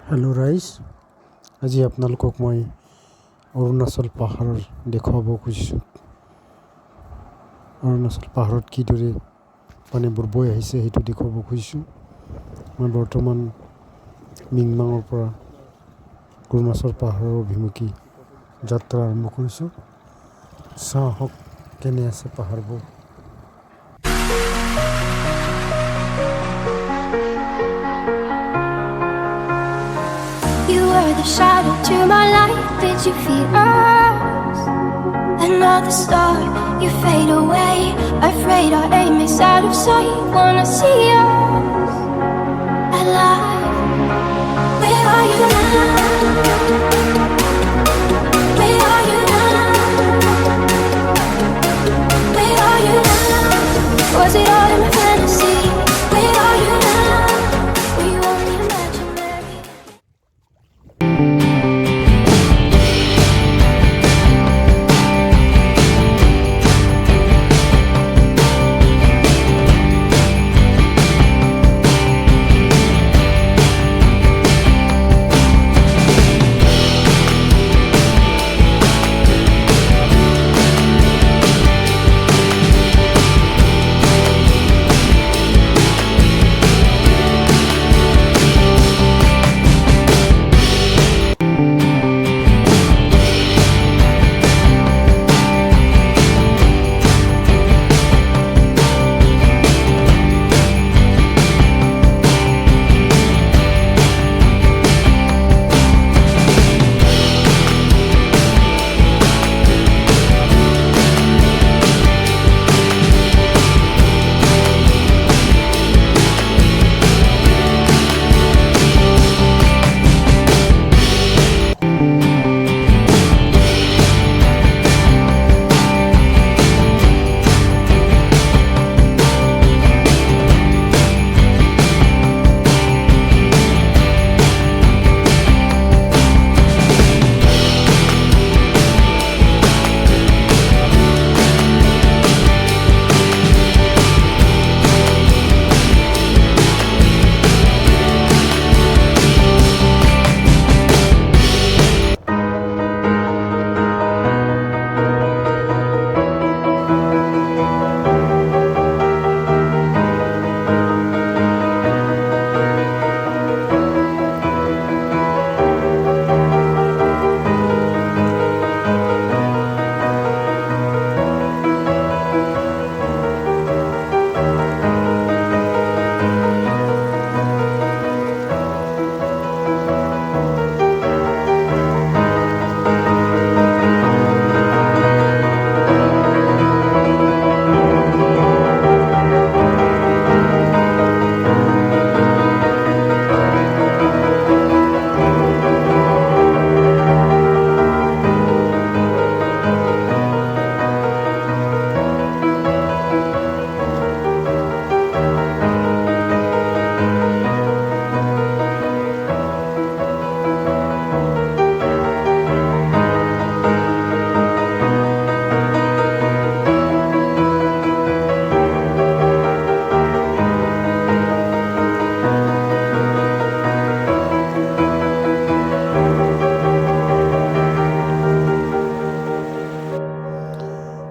Hello' ৰাইজ, আজি আপোনালোকক মই অৰুণাচল পাহাৰৰ দেখুৱাব খুজিছোঁ। অৰুণাচল পাহাৰত কিদৰে পানীবোৰ বৈ আহিছে সেইটো দেখুৱাব খুজিছোঁ। মই বৰ্তমান মিংমাঙৰ পৰা অৰুণাচল পাহাৰৰ অভিমুখী যাত্ৰা আৰম্ভ কৰিছোঁ। চাওক কেনে আছে পাহাৰবোৰ। You were the shadow to my light. Did you feel us? Another star, you fade away. Afraid our aim is out of sight. Wanna see us alive. Where are you now? Where are you now? Where are you now? Was it all in my fantasy? Where are you now? Were you only imaginary?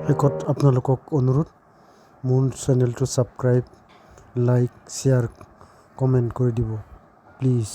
শেষত আপোনালোকক অনুৰোধ, মোৰ চেনেলটো subscribe, like, share, comment কৰি দিব please.